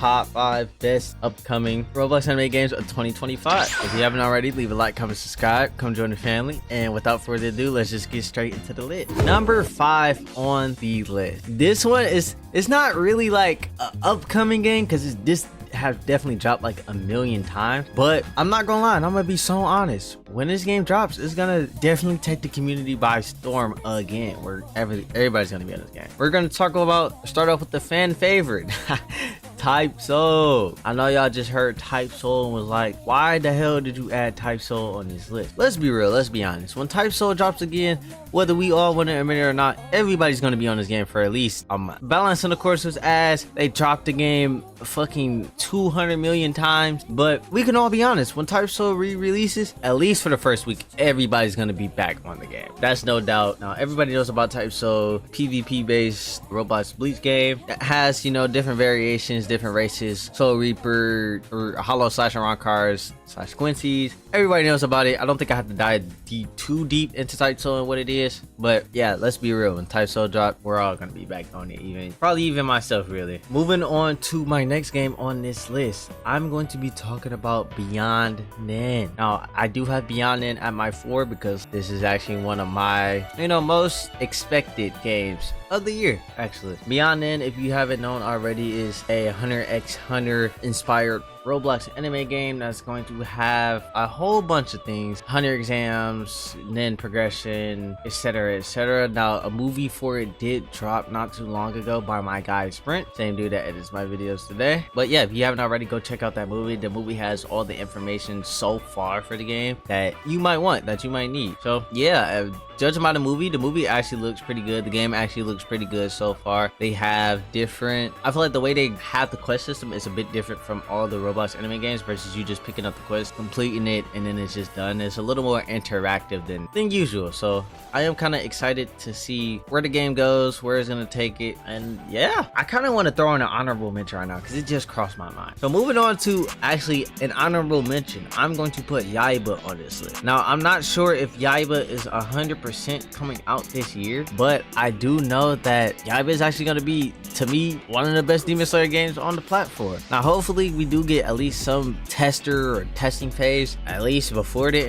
top 5 best upcoming Roblox anime games of 2025. If you haven't already, leave a like, comment, subscribe, come join the family. And without further ado, let's just get straight into the list. Number 5 on the list. This one it's not really like an upcoming game because this have definitely dropped like a million times, but I'm not gonna lie, and I'm gonna be so honest, when this game drops, it's gonna definitely take the community by storm again, where everybody's gonna be on this game. We're gonna start off with the fan favorite, Type Soul. I know y'all just heard Type Soul and was like, why the hell did you add Type Soul on this list? Let's be real, let's be honest. When Type Soul drops again, whether we all want to admit it or not, everybody's gonna be on this game for at least a month. Balancing the course was ass. They dropped the game fucking 200 million times, but we can all be honest, when Type Soul re-releases, at least for the first week, everybody's gonna be back on the game. That's no doubt. Now everybody knows about Type Soul, PvP based Roblox Bleach game that has, you know, different variations, different races, Soul Reaper or Hollow slash around cars slash Quincy's. Everybody knows about it. I don't think I have to dive too deep into Type Soul and what it is, but yeah, let's be real, when Type Soul drop, we're all gonna be back on it, probably even myself. Really, moving on to my next game on this list, I'm going to be talking about Beyond Nen. Now I do have Beyond Nen at my 4 because this is actually one of my, you know, most expected games of the year. Actually, Beyond Nen, if you haven't known already, is a Hunter x Hunter inspired Roblox anime game that's going to have a whole bunch of things: Hunter exams, Nen progression, etc, etc. Now a movie for it did drop not too long ago by my guy Sprint, same dude that edits my videos today. But yeah, if you haven't already, go check out that movie. The movie has all the information so far for the game that you might want, that you might need. So yeah, judging by the movie actually looks pretty good. The game actually looks pretty good so far. They have different, I feel like the way they have the quest system is a bit different from all the Roblox anime games versus you just picking up the quest, completing it, and then it's just done. It's a little more interactive than usual. So I am kind of excited to see where the game goes, where it's gonna take it. And yeah, I kind of want to throw in an honorable mention right now because it just crossed my mind. So moving on to actually an honorable mention, I'm going to put Yaiba on this list. Now I'm not sure if Yaiba is 100% coming out this year, but I do know that Yaiba is actually going to be, to me, one of the best Demon Slayer games on the platform. Now hopefully we do get at least some tester or testing phase at least before the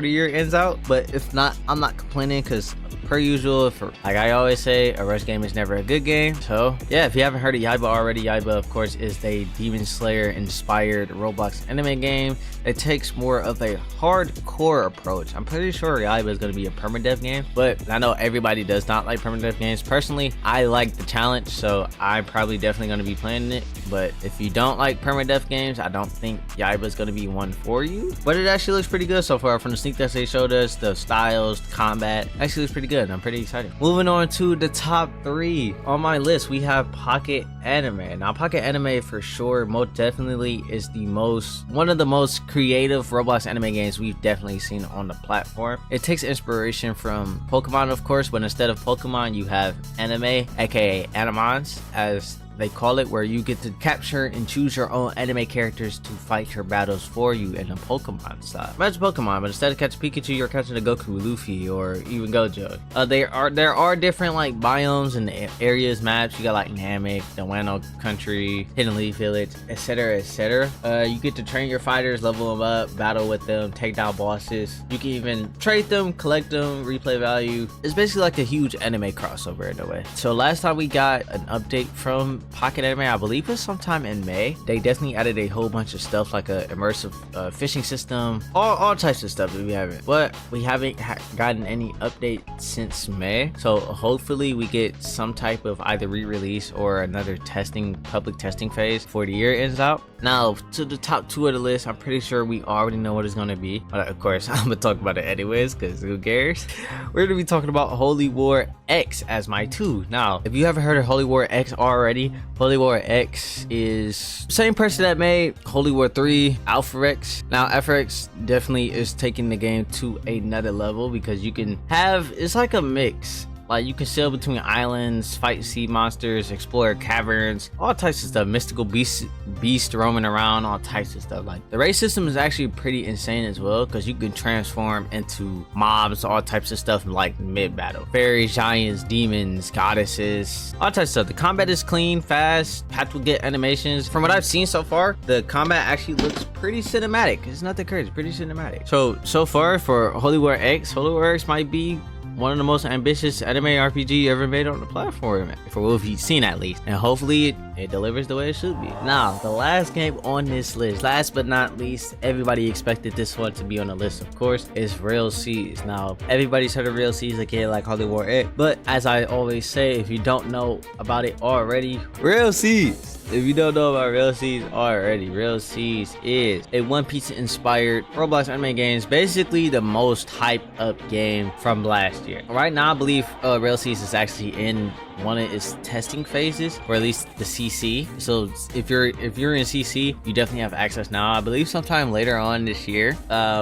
year ends out, but if not, I'm not complaining because per usual, like I always say, a rush game is never a good game. So yeah, if you haven't heard of Yaiba already, Yaiba of course is the Demon Slayer inspired Roblox anime game. It takes more of a hardcore approach. I'm pretty sure Yaiba is going to be a permadeath game, but I know everybody does not like permadeath games. Personally, I like the challenge, so I'm probably definitely going to be playing it. But if you don't like permadeath games, I don't think Yaiba is going to be one for you. But it actually looks pretty good so far. From the sneak that they showed us, the styles, the combat, actually looks pretty good. I'm pretty excited. Moving on to the top 3 on my list, we have Pocket Anime. Now Pocket Anime for sure most definitely is one of the most creative Roblox anime games we've definitely seen on the platform. It takes inspiration from Pokemon, of course, but instead of Pokemon you have anime, aka animons as they call it, where you get to capture and choose your own anime characters to fight your battles for you in a Pokemon style. Imagine Pokemon, but instead of catching Pikachu, you're catching a Goku, Luffy, or even Gojo. There are different like biomes and areas, maps. You got like Namek, the Wano Country, Hidden Leaf Village, etc, etc. You get to train your fighters, level them up, battle with them, take down bosses. You can even trade them, collect them, replay value. It's basically like a huge anime crossover in a way. So last time we got an update from Pocket Anime, I believe it was sometime in May. They definitely added a whole bunch of stuff like a immersive fishing system, all types of stuff that we haven't. But we haven't gotten any update since May. So hopefully we get some type of either re-release or another public testing phase before the year ends out. Now to the top 2 of the list, I'm pretty sure we already know what it's going to be, but of course I'm gonna talk about it anyways because who cares. We're gonna be talking about Holy War X as my 2. Now if you haven't heard of Holy War X already, Holy War X is the same person that made Holy War 3, Alpha X. Now Alpha X definitely is taking the game to another level because you can have, it's like a mix. Like, you can sail between islands, fight sea monsters, explore caverns, all types of stuff. Mystical beast roaming around, all types of stuff. Like, the race system is actually pretty insane as well, because you can transform into mobs, all types of stuff like mid-battle. Fairies, giants, demons, goddesses, all types of stuff. The combat is clean, fast, packed with good animations. From what I've seen so far, the combat actually looks pretty cinematic. It's nothing crazy, pretty cinematic. So far for Holy War X might be one of the most ambitious anime RPG ever made on the platform, for what we've seen at least, and hopefully it delivers the way it should be. Now, the last game on this list, last but not least, everybody expected this one to be on the list, of course, is Real Seas. Now, everybody's heard of Real Seas, again, like Holy War X, but as I always say, if you don't know about it already, Real Seas. If you don't know about Real Seas already, Real Seas is a One Piece inspired Roblox anime games, basically the most hyped up game from last year. Right now, I believe Real Seas is actually in one of its testing phases, or at least the CC. So if you're in CC, you definitely have access now. I believe sometime later on this year,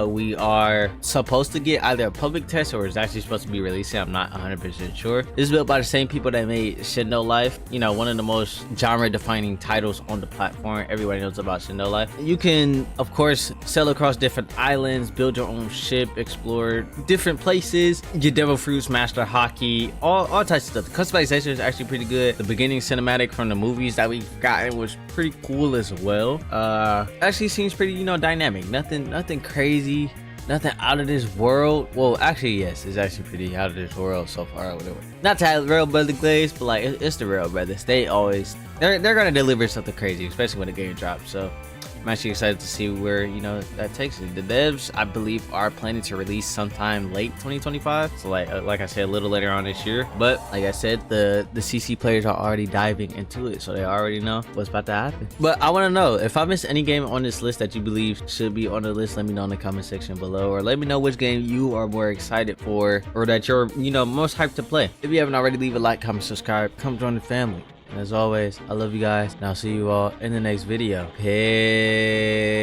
we are supposed to get either a public test or it's actually supposed to be releasing. I'm not 100% sure. This is built by the same people that made Shindo Life, you know, one of the most genre defining titles on the platform. Everybody knows about Shindo Life. You can, of course, sail across different islands, build your own ship, explore different places, get devil fruits, master hockey, all types of stuff. The customization is actually pretty good. The beginning cinematic from the movies that we've gotten was pretty cool as well. Actually seems pretty, you know, dynamic. Nothing crazy, nothing out of this world. Well, actually, yes, it's actually pretty out of this world so far. Whatever. Not to have Real Brother glaze, but like it's the Real Brothers. They're gonna deliver something crazy, especially when the game drops. So I'm actually excited to see where, you know, that takes it. The devs, I believe, are planning to release sometime late 2025. So like I said, a little later on this year. But like I said, the CC players are already diving into it, so they already know what's about to happen. But I want to know, if I missed any game on this list that you believe should be on the list, let me know in the comment section below, or let me know which game you are more excited for, or that you're, you know, most hyped to play. If you haven't already, leave a like, comment, subscribe, come join the family. And as always, I love you guys, and I'll see you all in the next video. Peace.